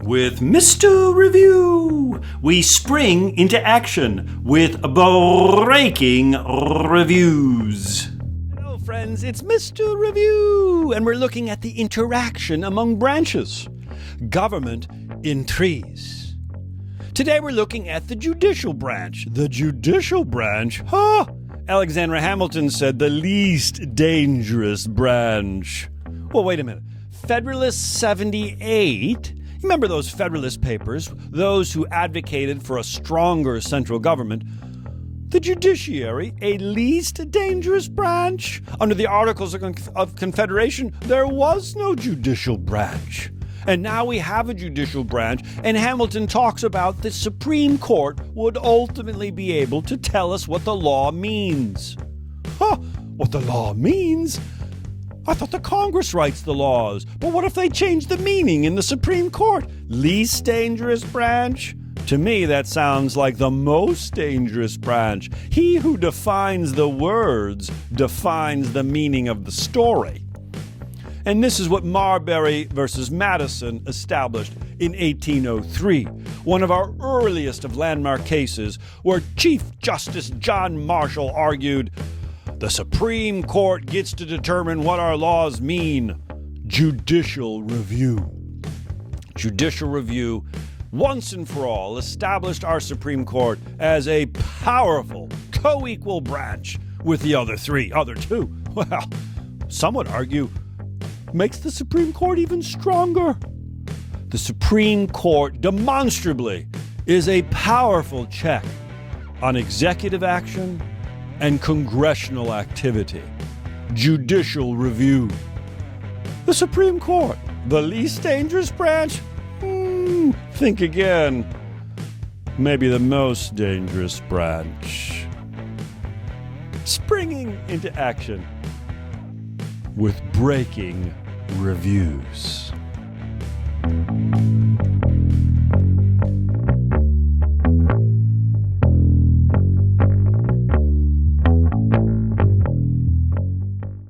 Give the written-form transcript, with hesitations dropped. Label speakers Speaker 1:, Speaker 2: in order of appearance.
Speaker 1: With Mr. Review, we spring into action with breaking reviews. Hello, friends, it's Mr. Review, and we're looking at the interaction among branches. Government in threes. Today we're looking at the Judicial Branch. The Judicial Branch? Huh! Alexander Hamilton said the least dangerous branch. Well, wait a minute. Federalist 78? Remember those Federalist Papers, those who advocated for a stronger central government? The judiciary, a least dangerous branch? Under the Articles of Confederation, there was no judicial branch. And now we have a judicial branch, and Hamilton talks about the Supreme Court would ultimately be able to tell us what the law means. Huh, what the law means? I thought the Congress writes the laws, but what if they change the meaning in the Supreme Court? Least dangerous branch? To me, that sounds like the most dangerous branch. He who defines the words defines the meaning of the story. And this is what Marbury versus Madison established in 1803, one of our earliest of landmark cases, where Chief Justice John Marshall argued, "The Supreme Court gets to determine what our laws mean. Judicial review." Judicial review, once and for all, established our Supreme Court as a powerful, co-equal branch with the other two. Well, some would argue, makes the Supreme Court even stronger. The Supreme Court demonstrably is a powerful check on executive action and congressional activity. Judicial review. The Supreme Court, the least dangerous branch? Think again. Maybe the most dangerous branch. Springing into action with breaking reviews.